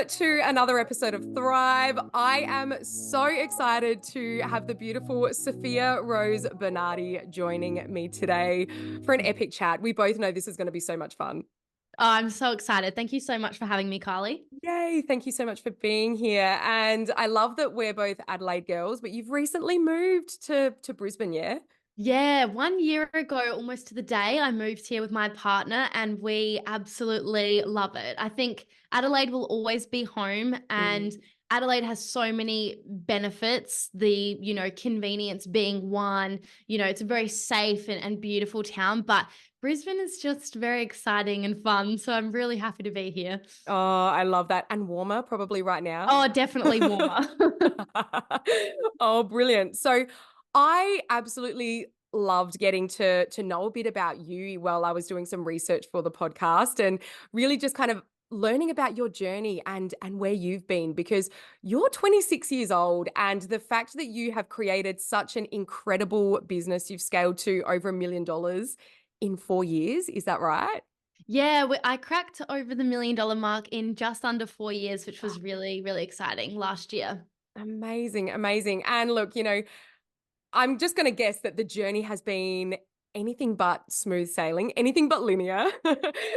to another episode of Thrive. I am so excited to have the beautiful Sofia Rose Bernardi joining me today for an epic chat. We both know this is going to be so much fun. Oh, I'm so excited. Thank you so much for having me, Carly. Yay, thank you so much for being here. And I love that we're both Adelaide girls, but you've recently moved to Brisbane, yeah? Yeah, 1 year ago, almost to the day, I moved here with my partner and we absolutely love it. I think Adelaide will always be home and Mm. Adelaide has so many benefits. Convenience being one, it's a very safe and beautiful town, but Brisbane is just very exciting and fun. So I'm really happy to be here. Oh, I love that. And warmer probably right now. Oh, definitely warmer. Oh, brilliant. So I absolutely loved getting to know a bit about you while I was doing some research for the podcast and really just kind of learning about your journey and where you've been because you're 26 years old and the fact that you have created such an incredible business, you've scaled to over $1 million in 4 years, is that right? Yeah, I cracked over the $1 million mark in just under 4 years, which was really, really exciting last year. Amazing, amazing. And look, I'm just going to guess that the journey has been anything but smooth sailing, anything but linear.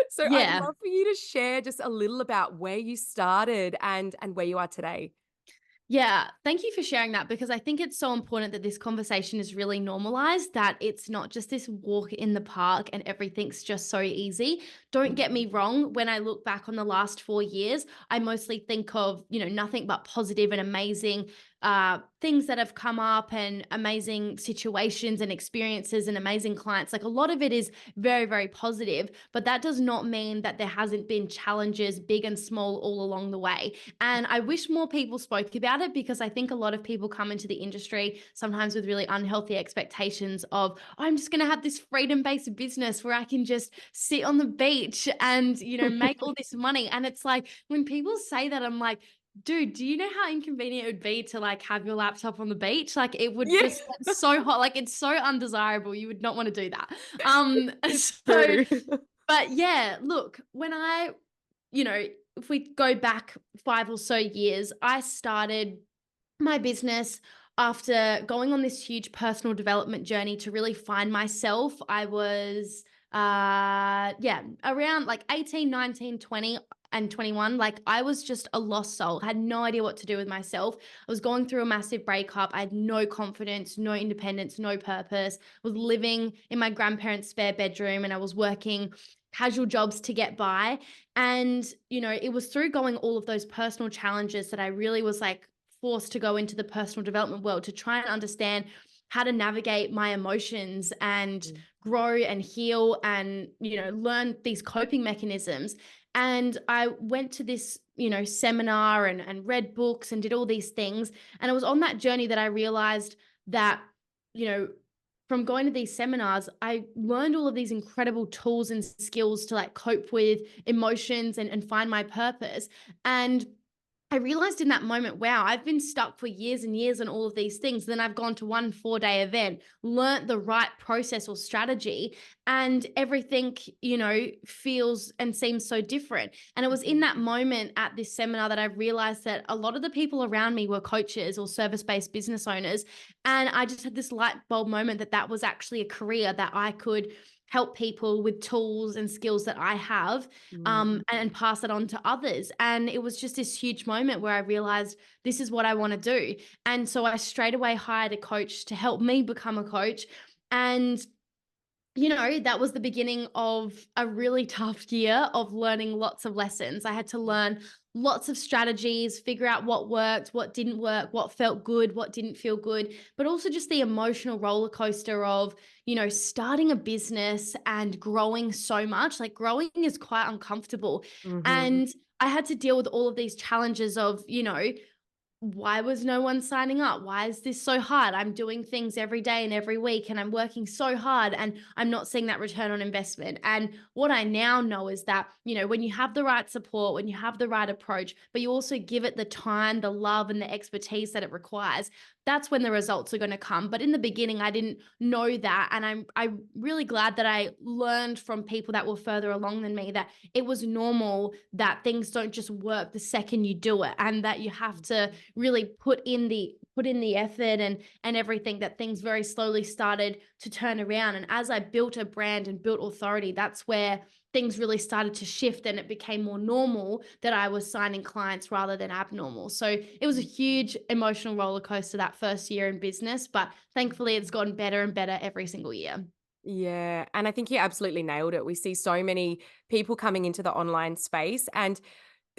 So I'd Yeah. love for you to share just a little about where you started and where you are today. Yeah, thank you for sharing that because I think it's so important that this conversation is really normalized, that it's not just this walk in the park and everything's just so easy. Don't get me wrong, when I look back on the last 4 years, I mostly think of, nothing but positive and amazing things that have come up and amazing situations and experiences and amazing clients. Like a lot of it is very, very positive, but that does not mean that there hasn't been challenges, big and small, all along the way. And I wish more people spoke about it because I think a lot of people come into the industry sometimes with really unhealthy expectations of, oh, I'm just going to have this freedom-based business where I can just sit on the beach and, make all this money. And it's like, when people say that, I'm like, dude, do you know how inconvenient it would be to like have your laptop on the beach? Like it would Yeah, just get so hot. Like it's so undesirable. You would not want to do that. it's So, true. but yeah, look, you know, if we go back 5 or so years, I started my business after going on this huge personal development journey to really find myself. I was around like 18, 19, 20 and 21. Like I was just a lost soul, had no idea what to do with myself. I was going through a massive breakup. I had no confidence, no independence, no purpose. I was living in my grandparents' spare bedroom and I was working casual jobs to get by. And, it was through going all of those personal challenges that I really was like forced to go into the personal development world to try and understand how to navigate my emotions and grow and heal and, learn these coping mechanisms. And I went to this, seminar and read books and did all these things. And it was on that journey that I realized that, you know, from going to these seminars, I learned all of these incredible tools and skills to like cope with emotions and find my purpose. And I realized in that moment, wow, I've been stuck for years and years on all of these things. Then I've gone to one 4-day event, learnt the right process or strategy, and everything, feels and seems so different. And it was in that moment at this seminar that I realized that a lot of the people around me were coaches or service-based business owners. And I just had this light bulb moment that that was actually a career that I could help people with tools and skills that I have, and pass it on to others. And it was just this huge moment where I realized this is what I want to do. And so I straight away hired a coach to help me become a coach. And that was the beginning of a really tough year of learning lots of lessons. I had to learn lots of strategies, figure out what worked, what didn't work, what felt good, what didn't feel good, but also just the emotional roller coaster of, starting a business and growing so much. Like growing is quite uncomfortable. Mm-hmm. And I had to deal with all of these challenges of, why was no one signing up? Why is this so hard? I'm doing things every day and every week and I'm working so hard and I'm not seeing that return on investment. And what I now know is that, when you have the right support, when you have the right approach, but you also give it the time, the love, and the expertise that it requires, that's when the results are going to come. But in the beginning, I didn't know that. And I'm really glad that I learned from people that were further along than me that it was normal that things don't just work the second you do it, and that you have to really put in the effort and everything, that things very slowly started to turn around. And as I built a brand and built authority, that's where things really started to shift and it became more normal that I was signing clients rather than abnormal. So it was a huge emotional roller coaster that first year in business, but thankfully it's gotten better and better every single year. Yeah, and I think you absolutely nailed it. We see so many people coming into the online space and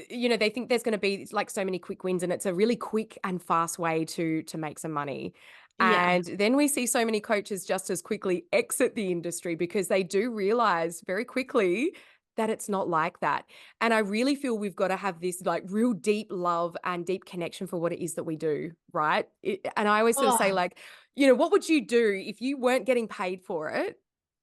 they think there's going to be like so many quick wins and it's a really quick and fast way to make some money. Yeah. And then we see so many coaches just as quickly exit the industry because they do realize very quickly that it's not like that. And I really feel we've got to have this like real deep love and deep connection for what it is that we do, right? And I always sort of say Oh, like, what would you do if you weren't getting paid for it?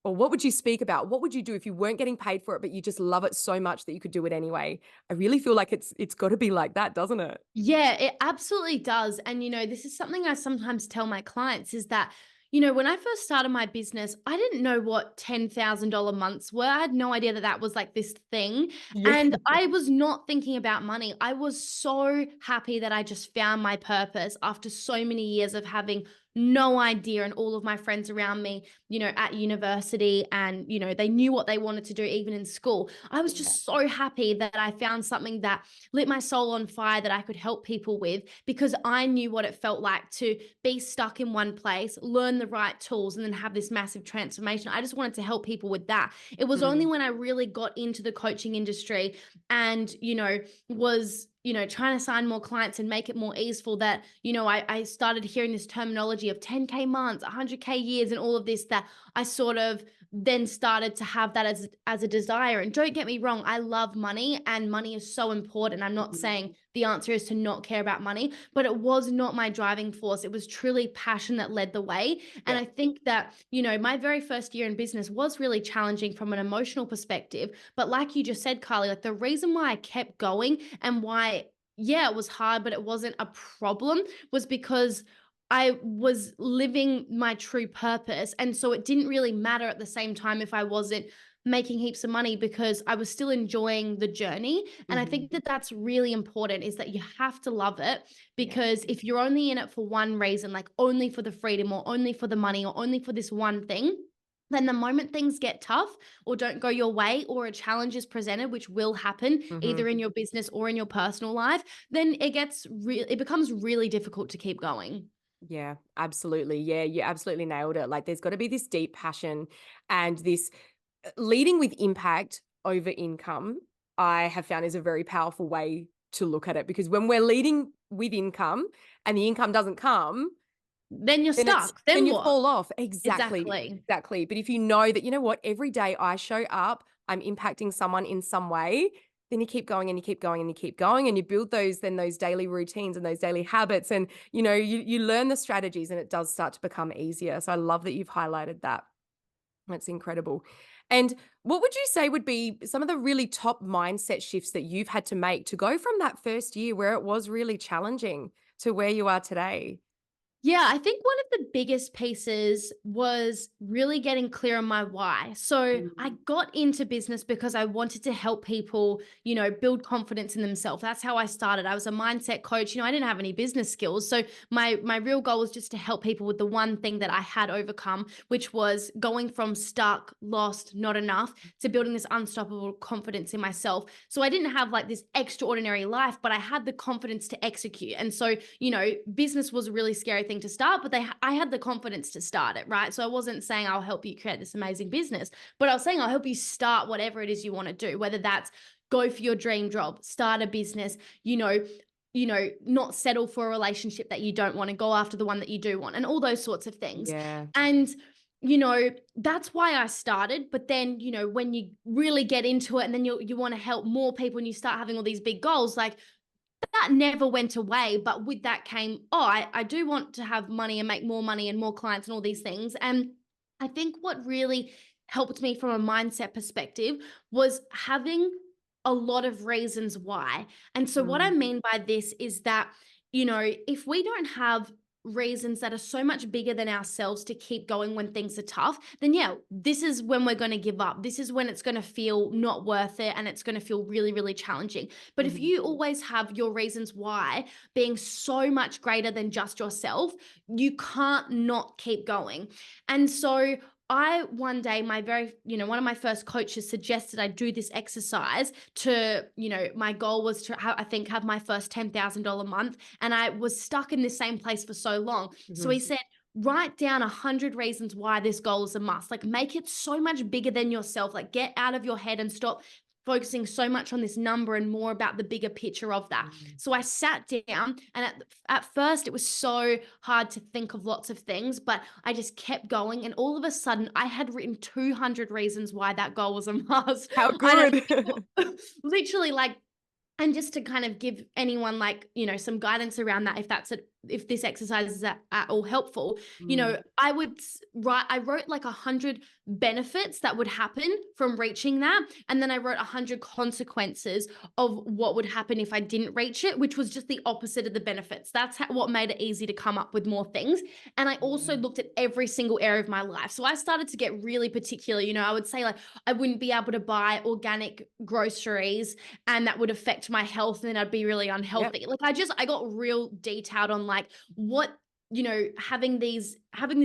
Or what would you speak about? What would you do if you weren't getting paid for it, but you just love it so much that you could do it anyway? I really feel like it's got to be like that, doesn't it? yeah, it absolutely does. And, this is something I sometimes tell my clients is that, when I first started my business, I didn't know what $10,000 months were. I had no idea that that was like this thing. Yeah. And I was not thinking about money. I was so happy that I just found my purpose after so many years of having no idea. And all of my friends around me, at university, and, they knew what they wanted to do even in school. I was Yeah. just so happy that I found something that lit my soul on fire that I could help people with, because I knew what it felt like to be stuck in one place, learn the right tools, and then have this massive transformation. I just wanted to help people with that. It was only Mm. when I really got into the coaching industry and, was trying to sign more clients and make it more easeful that, I started hearing this terminology of 10K months, 100K years, and all of this, that I sort of then started to have that as a desire. And don't get me wrong, I love money and money is so important. I'm not Mhm. saying the answer is to not care about money, but it was not my driving force. It was truly passion that led the way. And Yeah. I think that, my very first year in business was really challenging from an emotional perspective. But like you just said, Carly, like the reason why I kept going and why, yeah, it was hard, but it wasn't a problem, was because I was living my true purpose. And so it didn't really matter at the same time if I wasn't making heaps of money, because I was still enjoying the journey. And I Mhm. think that that's really important, is that you have to love it, Yeah. because if you're only in it for one reason, like only for the freedom or only for the money or only for this one thing, then the moment things get tough or don't go your way, or a challenge is presented, which will happen Mhm. either in your business or in your personal life, then it becomes really difficult to keep going. Yeah, absolutely. Yeah, you absolutely nailed it. Like there's got to be this deep passion and this leading with impact over income, I have found is a very powerful way to look at it because when we're leading with income and the income doesn't come, Then you're then stuck. Then you what? fall off. Exactly, Exactly. exactly. But if you know that, you know what, every day I show up, I'm impacting someone in some way, then you keep going and you keep going and you keep going and you build those daily routines and those daily habits and you learn the strategies and it does start to become easier. So I love that you've highlighted that. That's incredible. And what would you say would be some of the really top mindset shifts that you've had to make to go from that first year where it was really challenging to where you are today? Yeah, I think one of the biggest pieces was really getting clear on my why. So I Mm. got into business because I wanted to help people, build confidence in themselves. That's how I started. I was a mindset coach. I didn't have any business skills. So my real goal was just to help people with the one thing that I had overcome, which was going from stuck, lost, not enough, to building this unstoppable confidence in myself. So I didn't have like this extraordinary life, but I had the confidence to execute. And so, business was a really scary thing to start, but I had the confidence to start it, right? So I wasn't saying I'll help you create this amazing business, but I was saying I'll help you start whatever it is you want to do, whether that's go for your dream job, start a business, not settle for a relationship that you don't want, to go after the one that you do want, and all those sorts of things. Yeah. And that's why I started. But then, when you really get into it and then you want to help more people and you start having all these big goals, like that never went away. But with that came, oh, I do want to have money and make more money and more clients and all these things. And I think what really helped me from a mindset perspective was having a lot of reasons why. And so, what I Mm, mean by this is that, if we don't have reasons that are so much bigger than ourselves to keep going when things are tough, then yeah, this is when we're going to give up. This is when it's going to feel not worth it and it's going to feel really, really challenging. But if mhm, you always have your reasons why being so much greater than just yourself, you can't not keep going. And so I one day, one of my first coaches suggested I do this exercise to, my goal was to, I think, have my first $10,000 month. And I was stuck in the same place for so long. So he mhm. said, write down 100 reasons why this goal is a must. Like, make it so much bigger than yourself. Like, get out of your head and stop focusing so much on this number and more about the bigger picture of that. Mm. So I sat down, and at first it was so hard to think of lots of things, but I just kept going. And all of a sudden I had written 200 reasons why that goal was a must. How I know good. people literally, like, and just to kind of give anyone, like, some guidance around that, if this exercise is at all helpful, Mm, I wrote like 100 benefits that would happen from reaching that. And then I wrote 100 consequences of what would happen if I didn't reach it, which was just the opposite of the benefits. That's what made it easy to come up with more things. And I also yeah. looked at every single area of my life. So I started to get really particular. I would say, like, I wouldn't be able to buy organic groceries, and that would affect my health, and then I'd be really Yep. unhealthy. Like, I got real detailed on, like, what, having this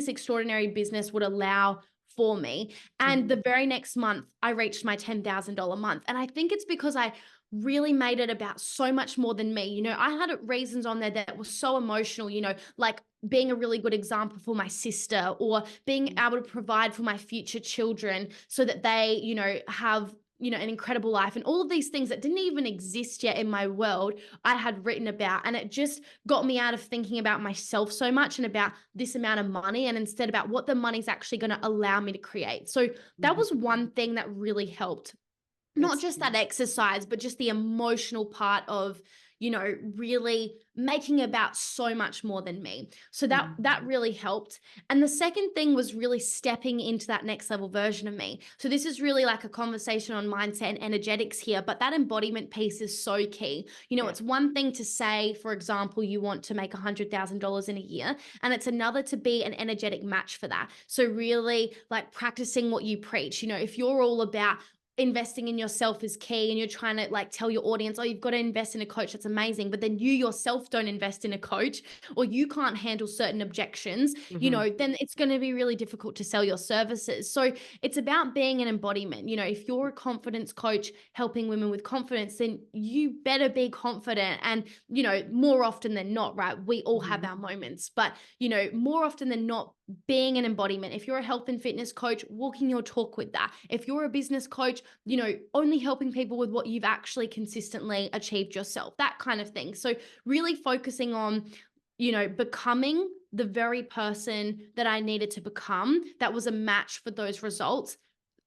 extraordinary business would allow for me. And Mhm, the very next month I reached my $10,000 month. And I think it's because I really made it about so much more than me. I had reasons on there that were so emotional, like being a really good example for my sister, or being mm, able to provide for my future children so that they, have, an incredible life, and all of these things that didn't even exist yet in my world, I had written about. And it just got me out of thinking about myself so much and about this amount of money, and instead about what the money's actually going to allow me to create. So that mhm. was one thing that really helped, not That's just that huge. exercise, but just the emotional part of, really making about so much more than me. So that Mm, really helped. And the second thing was really stepping into that next level version of me. So this is really like a conversation on mindset and energetics here, but that embodiment piece is so key. yeah. It's one thing to say, for example, you want to make $100,000 in a year, and it's another to be an energetic match for that. So really, like, practicing what you preach. If you're all about investing in yourself is key, and you're trying to, like, tell your audience, oh, you've got to invest in a coach, that's amazing, but then you yourself don't invest in a coach, or you can't handle certain objections, Mhm, then it's going to be really difficult to sell your services. So it's about being an embodiment. If you're a confidence coach helping women with confidence, then you better be confident. And more often than not, right, we all have mhm, our moments, but more often than not, being an embodiment. If you're a health and fitness coach, walking your talk with that. If you're a business coach, only helping people with what you've actually consistently achieved yourself, that kind of thing. So really focusing on, becoming the very person that I needed to become that was a match for those results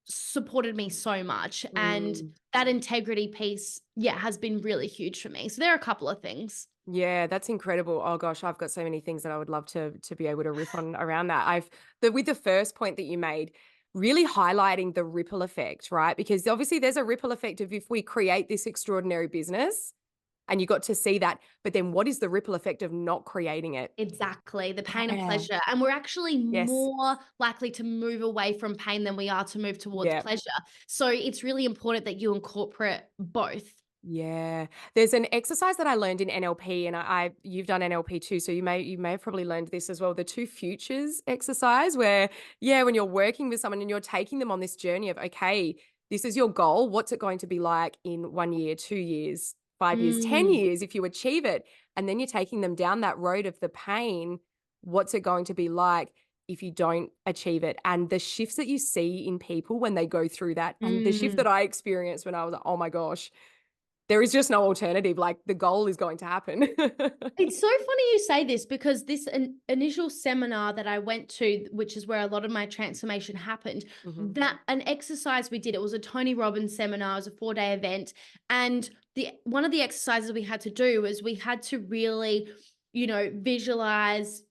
supported me so much. And mm. that integrity piece, yeah, has been really huge for me. So there are a couple of things. Yeah, that's incredible. Oh gosh, I've got so many things that I would love to be able to riff on around that. With the first point that you made, really highlighting the ripple effect, right? Because obviously there's a ripple effect of if we create this extraordinary business and you got to see that, but then what is the ripple effect of not creating it? Exactly, the pain and Yeah. pleasure, and we're actually Yes. more likely to move away from pain than we are to move towards Yeah. pleasure. So it's really important that you incorporate both. Yeah. There's an exercise that I learned in NLP, and you've done NLP too, so you may have probably learned this as well. The two futures exercise where, yeah, when you're working with someone and you're taking them on this journey of, okay, this is your goal. What's it going to be like in 1 year, 2 years, 5 years, 10 Mm, years if you achieve it? And then you're taking them down that road of the pain. What's it going to be like if you don't achieve it? And the shifts that you see in people when they go through that, and the shift mm. that I experienced when I was like, oh my gosh. there is just no alternative. Like the goal is going to happen. It's so funny you say this because this initial seminar that I went to, which is where a lot of my transformation happened, Mhm. that an exercise we did, it was a Tony Robbins seminar, it was a 4-day event. And the one of the exercises we had to do was we had to really, visualize,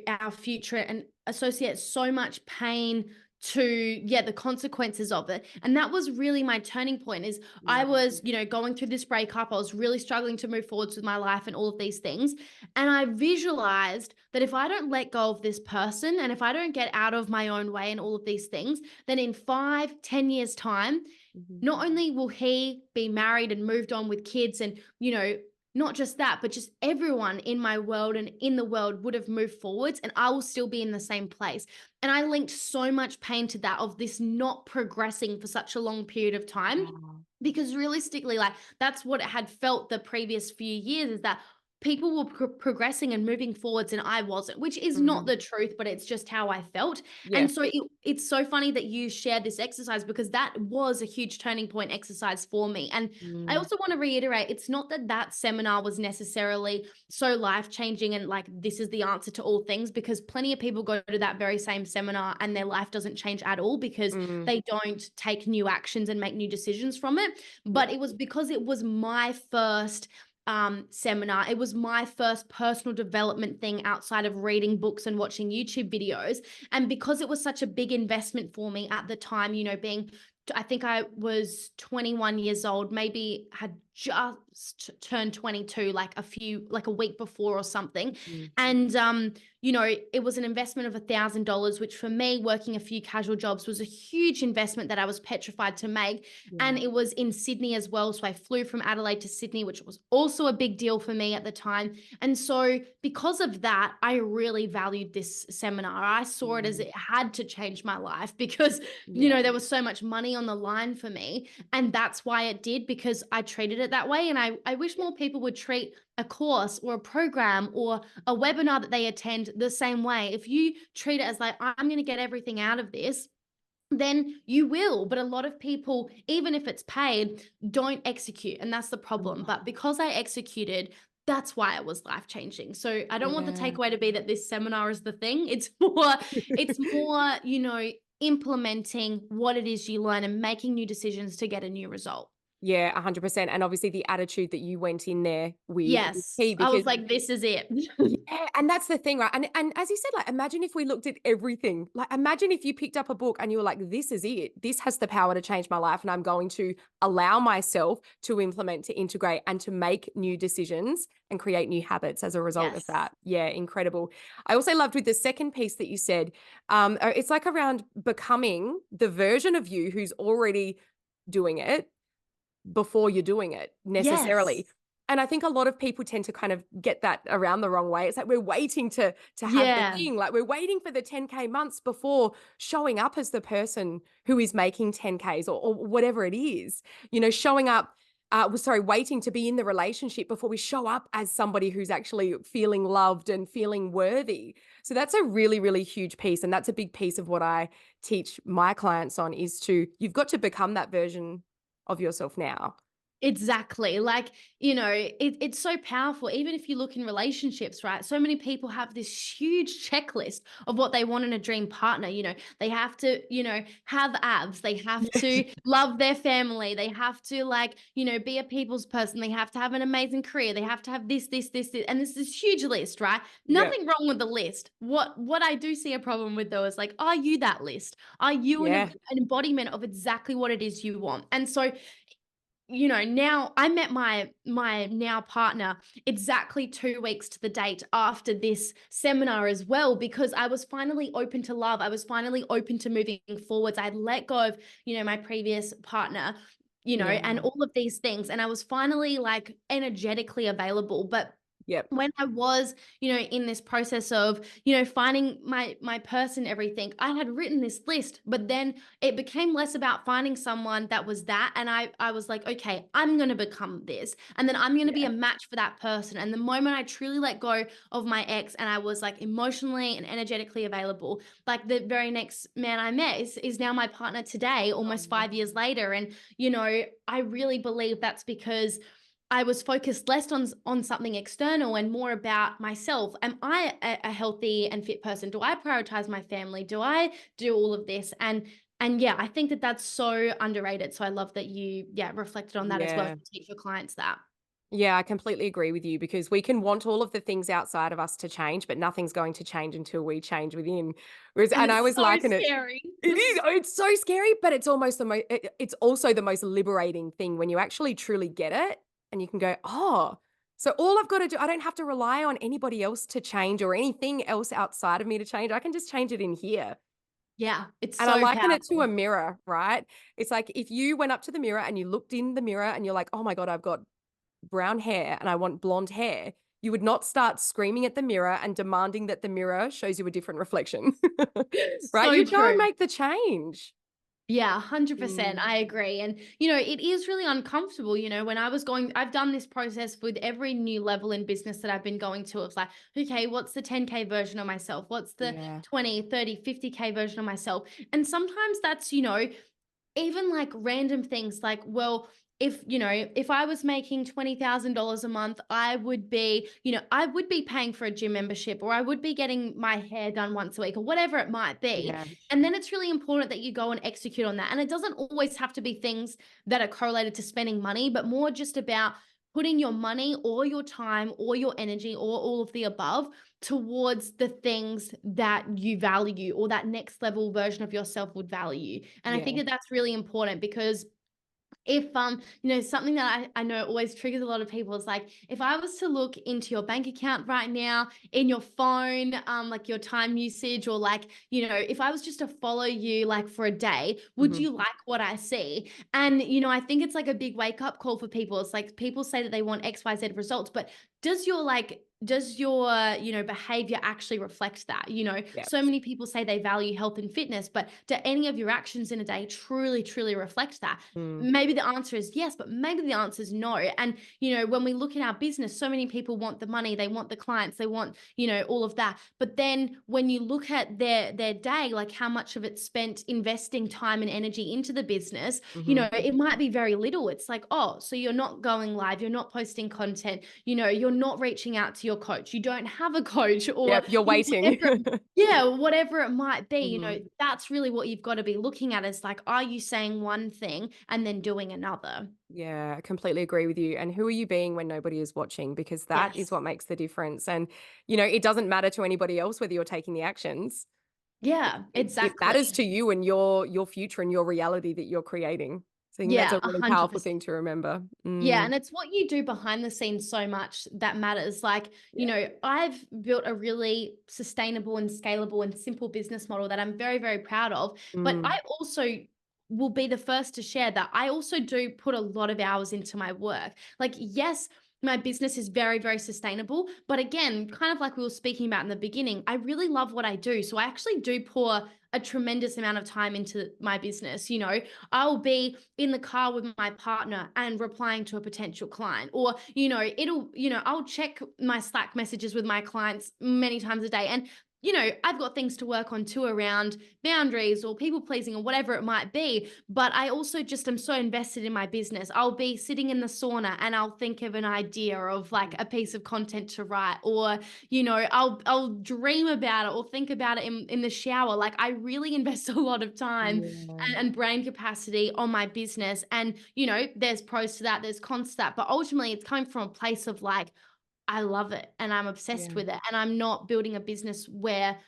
our future and associate so much pain to the consequences of it. And that was really my turning point. Is I Yeah. was, going through this breakup. I was really struggling to move forwards with my life and all of these things. And I visualized that if I don't let go of this person and if I don't get out of my own way and all of these things, then in 5, 10 years' time, Mhm. not only will he be married and moved on with kids and, not just that, but just everyone in my world and in the world would have moved forwards and I will still be in the same place. And I linked so much pain to that of this not progressing for such a long period of time. Wow. Because realistically, like that's what it had felt the previous few years is that people were progressing and moving forwards and I wasn't, which is not Mm. the truth, but it's just how I felt. Yeah. And so it's so funny that you shared this exercise because that was a huge turning point exercise for me. And I Mm. also want to reiterate, it's not that that seminar was necessarily so life changing and like this is the answer to all things, because plenty of people go to that very same seminar and their life doesn't change at all because Mm. they don't take new actions and make new decisions from it. Yeah. But it was because it was my first seminar. It was my first personal development thing outside of reading books and watching YouTube videos. And because it was such a big investment for me at the time, being I think I was 21 years old, maybe had just turned 22 like a week before or something. Mm. And it was an investment of $1,000, which for me, working a few casual jobs was a huge investment that I was petrified to make. And Yeah. it was in Sydney as well. So I flew from Adelaide to Sydney, which was also a big deal for me at the time. And so because of that, I really valued this seminar. I saw it as Mm. it had to change my life because, Yeah. there was so much money on the line for me. And that's why it did, because I treated it that way. And I wish more people would treat a course or a program or a webinar that they attend the same way. If you treat it as like, I'm going to get everything out of this, then you will. But a lot of people, even if it's paid, don't execute. And that's the problem. Mm. But because I executed, that's why it was life changing. So I don't want the Yeah. takeaway to be that this seminar is the thing. It's more, implementing what it is you learn and making new decisions to get a new result. Yeah, 100%. And obviously the attitude that you went in there with is Yes. key I because was like, this is it. yeah, and that's the thing, right? And as you said, like imagine if we looked at everything. Like imagine if you picked up a book and you were like, this is it. This has the power to change my life. And I'm going to allow myself to implement, to integrate, and to make new decisions and create new habits as a result of Yes. that. Yeah, incredible. I also loved with the second piece that you said, it's like around becoming the version of you who's already doing it before you're doing it Yes. necessarily. And I think a lot of people tend to kind of get that around the wrong way. It's like we're waiting to have the Yeah. thing, like we're waiting for the 10K months before showing up as the person who is making 10Ks or whatever it is, showing up. Waiting to be in the relationship before we show up as somebody who's actually feeling loved and feeling worthy. So that's a really, really huge piece. And that's a big piece of what I teach my clients on is you've got to become that version of yourself now. Exactly. Like, it's so powerful. Even if you look in relationships, right? So many people have this huge checklist of what they want in a dream partner. They have to, have abs. They have to love their family. They have to, like, be a people's person. They have to have an amazing career. They have to have this, this, this, this. And this is huge list, right? Yep. Nothing wrong with the list. What I do see a problem with though is like, are you that list? Are you Yeah. an embodiment of exactly what it is you want? And so now I met my now partner exactly 2 weeks to the date after this seminar as well, because I was finally open to love. I was finally open to moving forwards. I had let go of, my previous partner, and Yeah. all of these things. And I was finally like energetically available. But Yep. When I was, in this process of, finding my person, everything, I had written this list, but then it became less about finding someone that was that. And I was like, okay, I'm going to become this. And then I'm going to be Yeah. a match for that person. And the moment I truly let go of my ex and I was like emotionally and energetically available, like the very next man I met is now my partner today, Oh, almost wow. 5 years later. And, I really believe that's because I was focused less on something external and more about myself. Am I a healthy and fit person? Do I prioritize my family? Do I do all of this? And yeah, I think that that's so underrated. So I love that you reflected on that as well Yeah. to teach your clients that. Yeah, I completely agree with you because we can want all of the things outside of us to change, but nothing's going to change until we change within. Whereas, And and I it's was so liking it. scary. It is. Oh, it's so scary, but it's almost the most. It's also the most liberating thing when you actually truly get it, and you can go, oh, so all I've got to do, I don't have to rely on anybody else to change or anything else outside of me to change. I can just change it in here. Yeah, it's And I so liken it to a powerful. mirror, right? It's like if you went up to the mirror and you looked in the mirror and you're like, oh my God, I've got brown hair and I want blonde hair, you would not start screaming at the mirror and demanding that the mirror shows you a different reflection, right? So You go and true. make the change. Yeah, 100%. Mm, I agree. And, it is really uncomfortable. When I've done this process with every new level in business that I've been going to. It's like, okay, what's the 10K version of myself? What's the yeah, 20, 30, 50K version of myself? And sometimes that's, even like random things like, well, if I was making $20,000 a month, I would be paying for a gym membership, or I would be getting my hair done once a week, or whatever it might be. yeah, And then it's really important that you go and execute on that. And it doesn't always have to be things that are correlated to spending money, but more just about putting your money or your time or your energy or all of the above towards the things that you value or that next level version of yourself would value. And I think yeah. that that's really important because if something that I know always triggers a lot of people is like, if I was to look into your bank account right now, in your phone, like your time usage, or like, if I was just to follow you like for a day, would Mhm. you like what I see? And I think it's like a big wake up call for people. It's like people say that they want XYZ results, but does your behavior actually reflect that? Yeah. So many people say they value health and fitness, but do any of your actions in a day truly reflect that? Mm, Maybe the answer is yes, but maybe the answer is no. And, when we look at our business, so many people want the money, they want the clients, they want, all of that. But then when you look at their day, like how much of it's spent investing time and energy into the business, mhm. it might be very little. It's like, oh, so you're not going live, you're not posting content, you're not reaching out to your coach, you don't have a coach, or Yep, you're waiting. whatever. Yeah, whatever it might be, Mhm. that's really what you've got to be looking at is like, are you saying one thing and then doing another? Yeah, I completely agree with you. And who are you being when nobody is watching? Because that is Yes. what makes the difference. And, it doesn't matter to anybody else whether you're taking the actions. Yeah, It matters exactly. to you and your future and your reality that you're creating. So I think that's Yeah, a really powerful 100%. thing to remember. Yeah, Mm, and it's what you do behind the scenes so much that matters. Like, yeah. I've built a really sustainable and scalable and simple business model that I'm very, very proud of. But Mm, I also will be the first to share that I also do put a lot of hours into my work. Like, yes, my business is very, very sustainable. But again, kind of like we were speaking about in the beginning, I really love what I do. So I actually do pour a tremendous amount of time into my business. I'll be in the car with my partner and replying to a potential client, or I'll check my Slack messages with my clients many times a day. And I've got things to work on too around boundaries or people pleasing or whatever it might be. But I also just am so invested in my business. I'll be sitting in the sauna and I'll think of an idea of like a piece of content to write, or I'll dream about it or think about it in the shower. Like, I really invest a lot of time yeah. and brain capacity on my business. And, there's pros to that, there's cons to that. But ultimately, it's coming from a place of like, I love it and I'm obsessed Yeah. with it. And I'm not building a business where,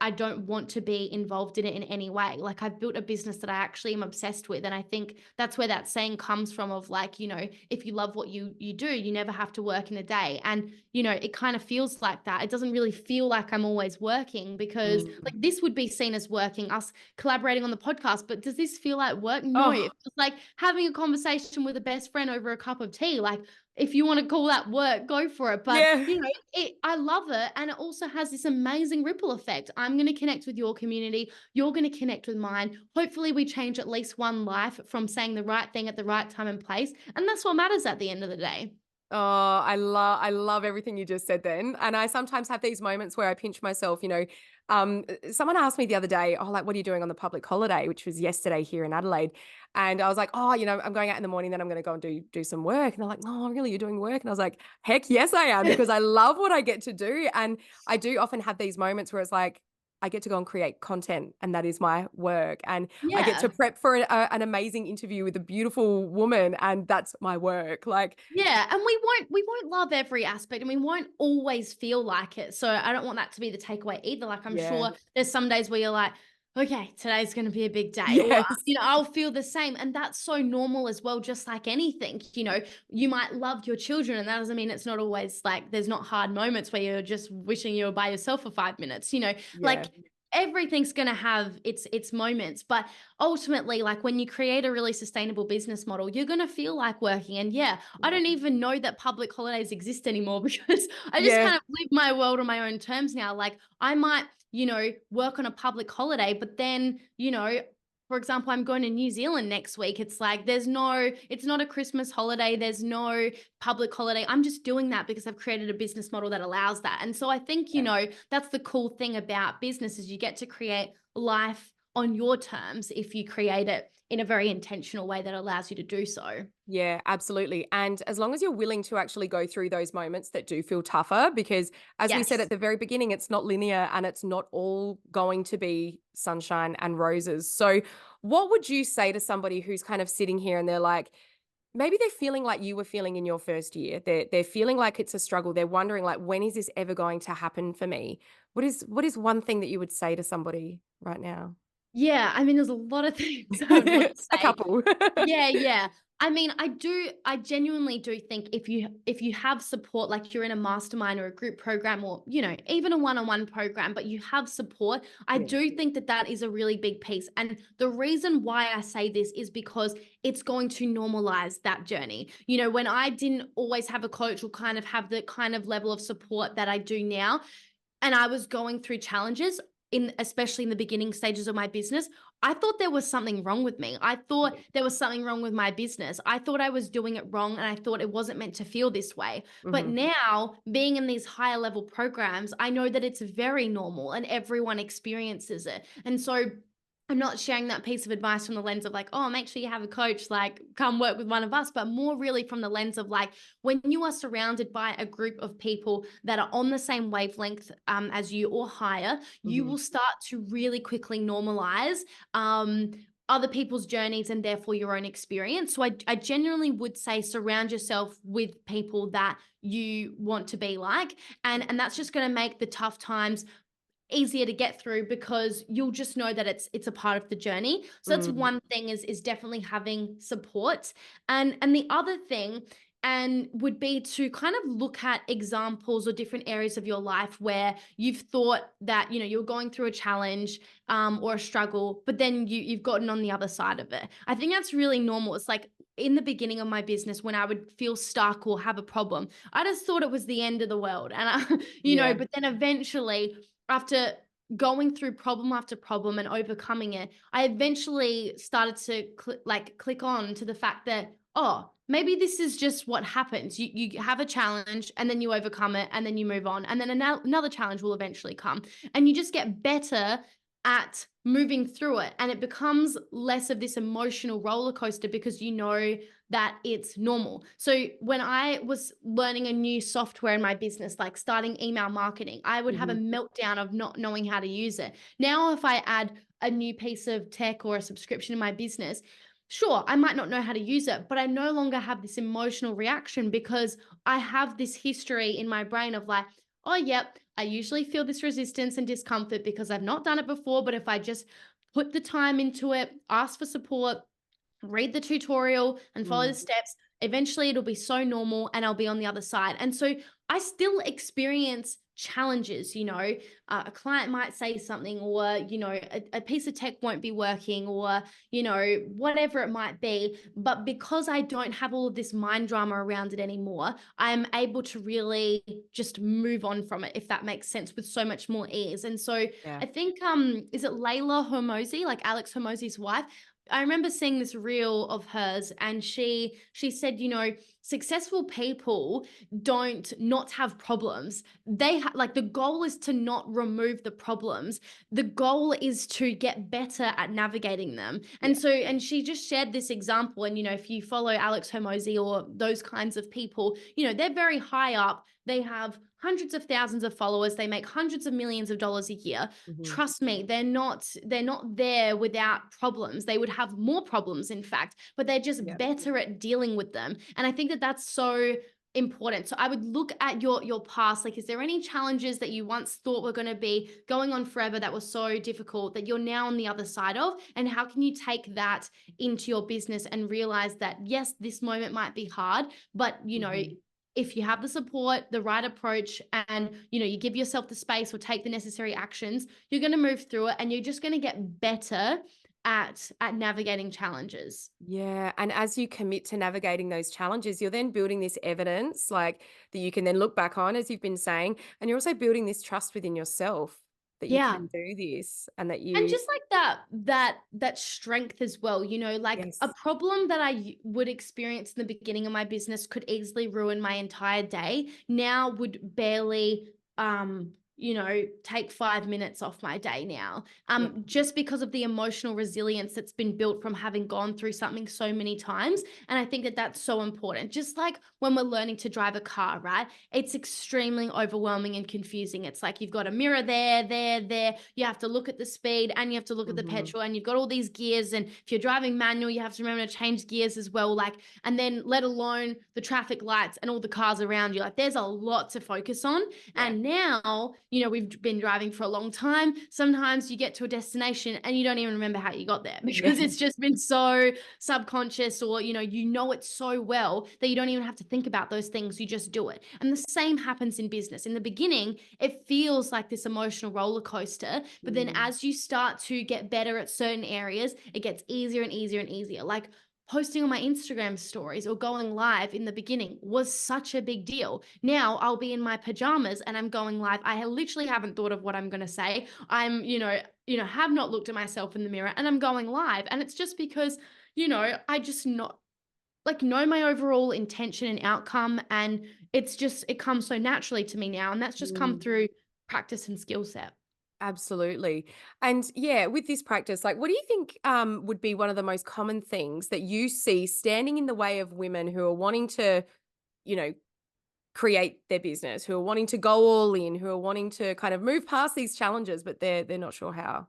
I don't want to be involved in it in any way. Like, I've built a business that I actually am obsessed with. And I think that's where that saying comes from of like, if you love what you do, you never have to work in a day. And, it kind of feels like that. It doesn't really feel like I'm always working because Mm. like this would be seen as working, us collaborating on the podcast. But does this feel like work? No, Oh, it feels like having a conversation with a best friend over a cup of tea. Like, if you want to call that work, go for it. But Yeah. I love it. And it also has this amazing ripple effect. I'm going to connect with your community. You're going to connect with mine. Hopefully we change at least one life from saying the right thing at the right time and place. And that's what matters at the end of the day. Oh, I love everything you just said then. And I sometimes have these moments where I pinch myself, someone asked me the other day, "Oh, like what are you doing on the public holiday?" which was yesterday here in Adelaide. And I was like, "Oh, I'm going out in the morning, then I'm going to go and do some work." And they're like, "Oh, really? You're doing work?" And I was like, "Heck, yes, I am, because I love what I get to do." And I do often have these moments where it's like I get to go and create content, and that is my work. And I get to Yeah. prep for an amazing interview with a beautiful woman, and that's my work. Like, Yeah, and we won't love every aspect and we won't always feel like it. So I don't want that to be the takeaway either. Like I'm yeah. sure there's some days where you're like, okay, today's going to be a big day, or Yes. I'll feel the same, and that's so normal as well, just like anything. You might love your children, and that doesn't mean it's not always like there's not hard moments where you're just wishing you were by yourself for 5 minutes. Yeah. Like everything's going to have its moments, but ultimately, like when you create a really sustainable business model, you're going to feel like working. And yeah, I Yeah. don't even know that public holidays exist anymore because I just Yeah. kind of live my world on my own terms now. Like I might, work on a public holiday, but then, for example, I'm going to New Zealand next week. It's not a Christmas holiday. There's no public holiday. I'm just doing that because I've created a business model that allows that. And so I think, that's the cool thing about business is you get to create life on your terms if you create it in a very intentional way that allows you to do so. Yeah, absolutely. And as long as you're willing to actually go through those moments that do feel tougher, because as we said Yes. at the very beginning, it's not linear and it's not all going to be sunshine and roses. So, what would you say to somebody who's kind of sitting here and they're like, maybe they're feeling like you were feeling in your first year. They're feeling like it's a struggle. They're wondering like, when is this ever going to happen for me? What is one thing that you would say to somebody right now? Yeah, I mean, there's a lot of things I would want to A say. couple. Yeah, yeah. I mean, I genuinely do think if you have support, like you're in a mastermind or a group program or, even a one-on-one program, but you have support, I Yeah. do think that that is a really big piece. And the reason why I say this is because it's going to normalize that journey. When I didn't always have a coach or kind of have the kind of level of support that I do now, and I was going through challenges especially in the beginning stages of my business, I thought there was something wrong with me. I thought Yeah. there was something wrong with my business. I thought I was doing it wrong and I thought it wasn't meant to feel this way. But Mhm. now, being in these higher level programs, I know that it's very normal and everyone experiences it. And so I'm not sharing that piece of advice from the lens of like, oh, make sure you have a coach, like come work with one of us, but more really from the lens of like, when you are surrounded by a group of people that are on the same wavelength as you or higher, you Mhm. will start to really quickly normalize other people's journeys and therefore your own experience. So I genuinely would say surround yourself with people that you want to be like. And that's just going to make the tough times easier to get through because you'll just know that it's a part of the journey. So that's Mm. one thing is definitely having support. And the other thing and would be to kind of look at examples or different areas of your life where you've thought that you're going through a challenge or a struggle, but then you've gotten on the other side of it. I think that's really normal. It's like in the beginning of my business when I would feel stuck or have a problem, I just thought it was the end of the world. And Yeah. but then eventually after going through problem after problem and overcoming it, I eventually started to click on to the fact that, oh, maybe this is just what happens. You have a challenge and then you overcome it and then you move on. And then another challenge will eventually come. And you just get better at moving through it. And it becomes less of this emotional roller coaster because you know that it's normal. So when I was learning a new software in my business, like starting email marketing, I would have a Mhm. meltdown of not knowing how to use it. Now, if I add a new piece of tech or a subscription in my business, sure, I might not know how to use it, but I no longer have this emotional reaction because I have this history in my brain of like, oh, yep, I usually feel this resistance and discomfort because I've not done it before. But if I just put the time into it, ask for support, read the tutorial and follow the Mm. steps, eventually it'll be so normal and I'll be on the other side. And so I still experience challenges, a client might say something, or, a piece of tech won't be working, or, whatever it might be. But because I don't have all of this mind drama around it anymore, I'm able to really just move on from it, if that makes sense, with so much more ease. And so Yeah. I think, is it Layla Hormozy, like Alex Hormozy's wife? I remember seeing this reel of hers, and she said, successful people don't not have problems. Like, the goal is to not remove the problems. The goal is to get better at navigating them. Yeah. And she just shared this example. And, if you follow Alex Hormozy or those kinds of people, they're very high up. They have hundreds of thousands of followers. They make hundreds of millions of dollars a year. Mhm. Trust me, they're not there without problems. They would have more problems, in fact, but they're just Yeah. better at dealing with them. And I think that that's so important. So I would look at your past. Like, is there any challenges that you once thought were going to be going on forever that were so difficult that you're now on the other side of? And how can you take that into your business and realize that, yes, this moment might be hard, but Mhm. if you have the support, the right approach, and you give yourself the space or take the necessary actions, you're going to move through it, and you're just going to get better at navigating challenges. Yeah, and as you commit to navigating those challenges, you're then building this evidence, like, that you can then look back on, as you've been saying, and you're also building this trust within yourself that you Yeah. can do this and that And you just like that strength as well, like a yes. problem that I would experience in the beginning of my business could easily ruin my entire day. Now would barely take 5 minutes off my day now. Yeah. Just because of the emotional resilience that's been built from having gone through something so many times. And I think that that's so important. Just like when we're learning to drive a car, right? It's extremely overwhelming and confusing. It's like you've got a mirror there. You have to look at the speed, and you have to look at the Mhm. petrol, and you've got all these gears. And if you're driving manual, you have to remember to change gears as well. Like, and then let alone the traffic lights and all the cars around you. Like, there's a lot to focus on. Yeah. And now, we've been driving for a long time. Sometimes you get to a destination and you don't even remember how you got there Yeah. because it's just been so subconscious, or it so well that you don't even have to think about those things. You just do it. And the same happens in business. In the beginning, it feels like this emotional roller coaster, but then Mm. as you start to get better at certain areas, it gets easier and easier and easier. Like, posting on my Instagram stories or going live in the beginning was such a big deal. Now I'll be in my pajamas and I'm going live. I literally haven't thought of what I'm going to say. I'm, have not looked at myself in the mirror, and I'm going live. And it's just because, I just not like know my overall intention and outcome. And it comes so naturally to me now. And that's just come Mm. through practice and skill set. Absolutely. And yeah, with this practice, like, what do you think would be one of the most common things that you see standing in the way of women who are wanting to, you know, create their business, who are wanting to go all in, who are wanting to kind of move past these challenges, but they're not sure how?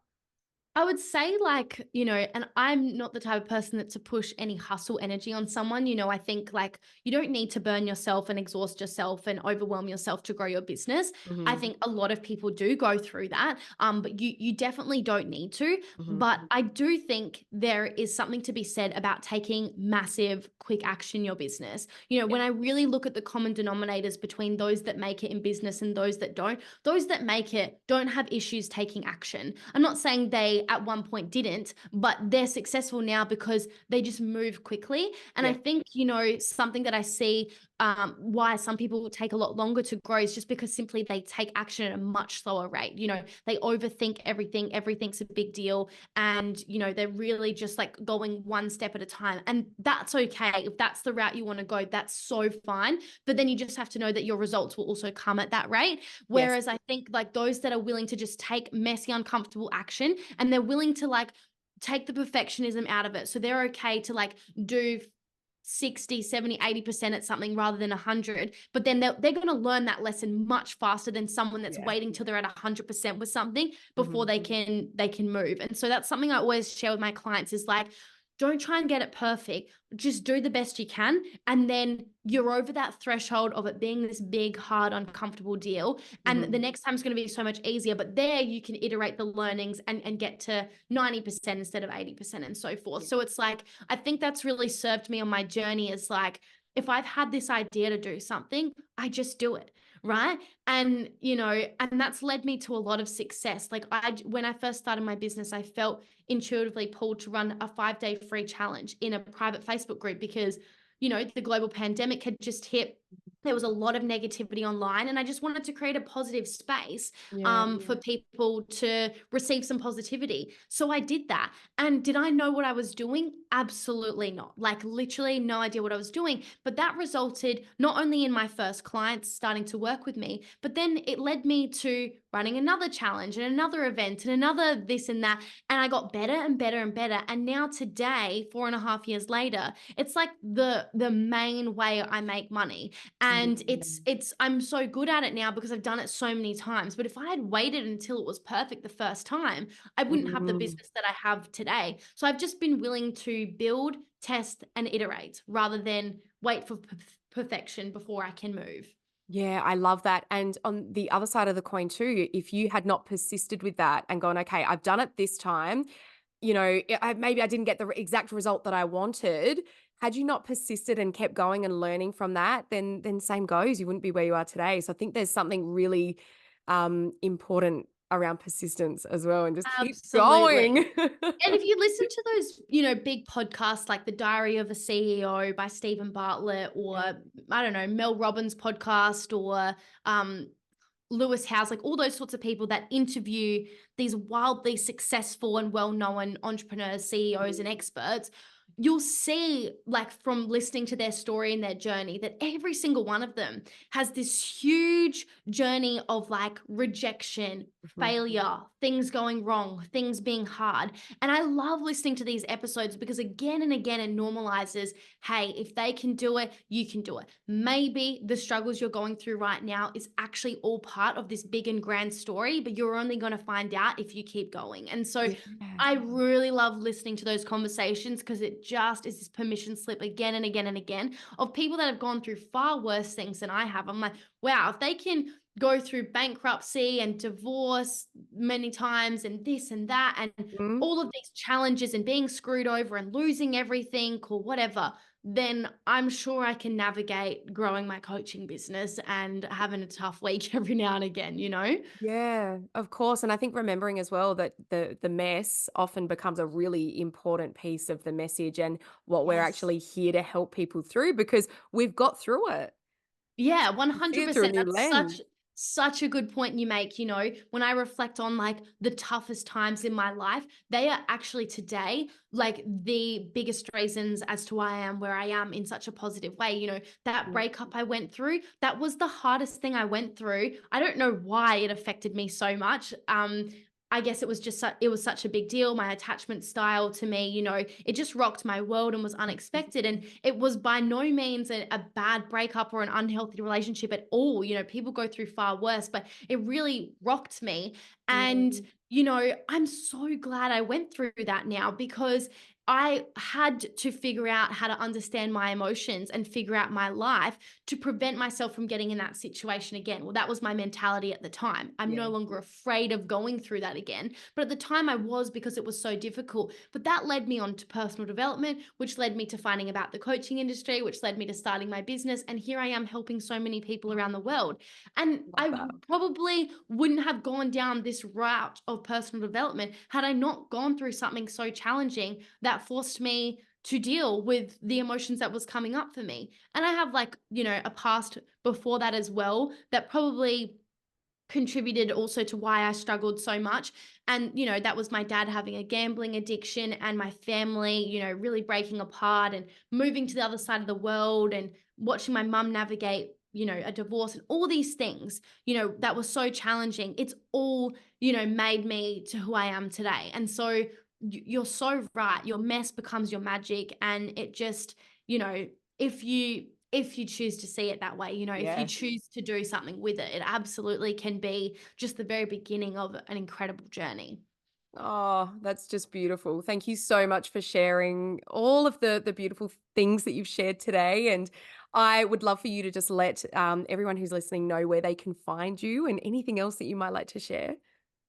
I would say, like, and I'm not the type of person that to push any hustle energy on someone. I think, like, you don't need to burn yourself and exhaust yourself and overwhelm yourself to grow your business. I Mhm. think a lot of people do go through that. But you definitely don't need to. Mhm. But I do think there is something to be said about taking massive quick action in your business. Yeah. When I really look at the common denominators between those that make it in business and those that make it don't have issues taking action. I'm not saying they at one point didn't, but they're successful now because they just move quickly. And I Yeah. think, something that I see, why some people take a lot longer to grow is just because simply they take action at a much slower rate. They overthink everything, everything's a big deal. And, they're really just like going one step at a time. And that's okay. If that's the route you want to go, that's so fine. But then you just have to know that your results will also come at that rate. Yes. Whereas I think, like, those that are willing to just take messy, uncomfortable action, and they're willing to, like, take the perfectionism out of it. So they're okay to, like, do 60, 70, 80% at something rather than 100. But then they're going to learn that lesson much faster than someone that's Yeah. waiting till they're at 100% with something before Mhm. they can move. And so that's something I always share with my clients is, like, don't try and get it perfect. Just do the best you can. And then you're over that threshold of it being this big, hard, uncomfortable deal. And the Mhm. next time is going to be so much easier. But there you can iterate the learnings and get to 90% instead of 80% and so forth. Yeah. So it's like, I think that's really served me on my journey is, like, if I've had this idea to do something, I just do it, right? And, and that's led me to a lot of success. Like when I first started my business, I felt intuitively pulled to run a 5-day free challenge in a private Facebook group because, the global pandemic had just hit. There was a lot of negativity online, and I just wanted to create a positive space Yeah. for people to receive some positivity. So I did that. And did I know what I was doing? Absolutely not. Like, literally, no idea what I was doing. But that resulted not only in my first clients starting to work with me, but then it led me to running another challenge and another event and another this and that. And I got better and better and better. And now today, 4.5 years later, it's like the main way I make money. And it's I'm so good at it now because I've done it so many times. But if I had waited until it was perfect the first time, I wouldn't have the Mm. business that I have today. So I've just been willing to build, test, and iterate rather than wait for perfection before I can move. Yeah, I love that. And on the other side of the coin too, if you had not persisted with that and gone, okay, I've done it this time, maybe I didn't get the exact result that I wanted. Had you not persisted and kept going and learning from that, then same goes. You wouldn't be where you are today. So I think there's something really important around persistence as well, and just keep going. Absolutely. And if you listen to those, big podcasts like The Diary of a CEO by Stephen Bartlett, or Yeah. I don't know, Mel Robbins podcast, or Lewis Howes, like all those sorts of people that interview these wildly successful and well-known entrepreneurs, CEOs, and experts, you'll see, like, from listening to their story and their journey, that every single one of them has this huge journey of like rejection, Mhm. failure, things going wrong, things being hard. And I love listening to these episodes because again and again it normalizes, hey, if they can do it, you can do it. Maybe the struggles you're going through right now is actually all part of this big and grand story, but you're only going to find out if you keep going. And so Yeah. I really love listening to those conversations because it just is this permission slip again and again and again of people that have gone through far worse things than I have. I'm like, wow, if they can go through bankruptcy and divorce many times and this and that and Mhm. all of these challenges and being screwed over and losing everything or whatever, then I'm sure I can navigate growing my coaching business and having a tough week every now and again. Yeah, of course. And I think remembering as well that the mess often becomes a really important piece of the message and what we're Yes. actually here to help people through because we've got through it. Yeah, See it through a 100%. new That's lens. such a good point you make. When I reflect on like the toughest times in my life, they are actually today like the biggest reasons as to why I am where I am in such a positive way. That Mm. breakup I went through, that was the hardest thing I went through. I don't know why it affected me so much. I guess it was just it was such a big deal. My attachment style to me, it just rocked my world and was unexpected. And it was by no means a bad breakup or an unhealthy relationship at all. People go through far worse, but it really rocked me. And, Yeah. I'm so glad I went through that now because I had to figure out how to understand my emotions and figure out my life to prevent myself from getting in that situation again. Well, that was my mentality at the time. I'm no Yeah. longer afraid of going through that again. But at the time, I was because it was so difficult. But that led me on to personal development, which led me to finding about the coaching industry, which led me to starting my business. And here I am helping so many people around the world. And Love I that. probably wouldn't have gone down this route of personal development had I not gone through something so challenging that forced me to deal with the emotions that was coming up for me. And I have like, a past before that as well that probably contributed also to why I struggled so much. And, that was my dad having a gambling addiction and my family, really breaking apart and moving to the other side of the world and watching my mum navigate, a divorce and all these things, that was so challenging. It's all, made me to who I am today. And so you're so right. Your mess becomes your magic. And it just, you know, if you choose to see it that way, if you Yes. choose to do something with it, it absolutely can be just the very beginning of an incredible journey. Oh, that's just beautiful. Thank you so much for sharing all of the beautiful things that you've shared today. And I would love for you to just let everyone who's listening know where they can find you and anything else that you might like to share.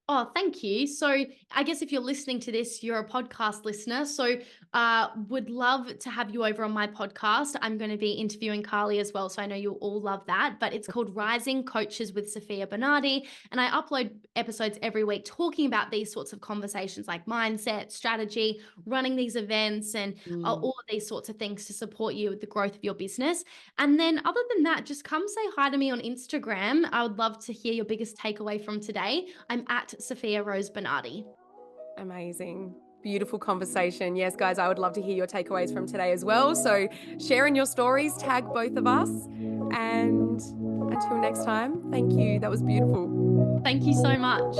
Oh, thank you. So, I guess if you're listening to this, you're a podcast listener. So, would love to have you over on my podcast. I'm going to be interviewing Carly as well. So, I know you'll all love that. But it's called Rising Coaches with Sofia Bernardi. And I upload episodes every week talking about these sorts of conversations like mindset, strategy, running these events, and Mm. all of these sorts of things to support you with the growth of your business. And then, other than that, just come say hi to me on Instagram. I would love to hear your biggest takeaway from today. I'm at Sophia Rose Bernardi. Amazing. Beautiful conversation. Yes, guys, I would love to hear your takeaways from today as well. So, share in your stories, tag both of us. And until next time, thank you. That was beautiful. Thank you so much.